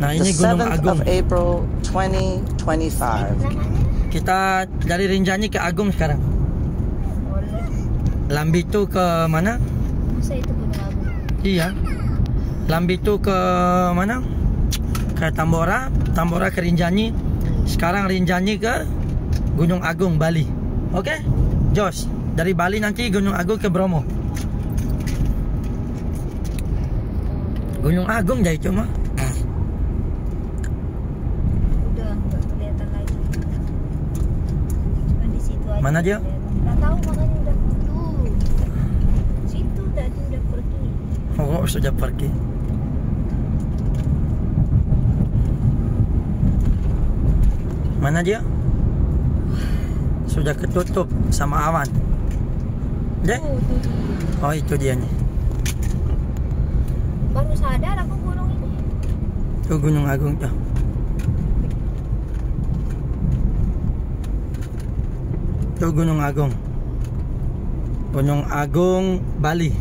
Nah, the ini Gunung 7th Agung. of April 2025. Kita dari Rinjani ke Agung sekarang. Lambitu ke mana? Masa itu Gunung Agung? Iya. Lambitu ke mana? Ke Tambora, Tambora ke Rinjani. Sekarang Rinjani ke Gunung Agung, Bali. Oke? Jos, dari Bali nanti Gunung Agung ke Bromo. Gunung Agung jadi cuma. Udah nggak kelihatan lagi. Cuma di situ aja. Mana dia? Nggak tahu, makanya udah tuh. Situ tadi udah pergi. Oh, sudah pergi. Mana dia? Sudah ketutup sama awan. Dek? Oh, tuh dia. Oh, itu dia nih. Baru sadar aku gunung ini. Itu Gunung Agung tuh. Itu Gunung Agung. Gunung Agung, Bali.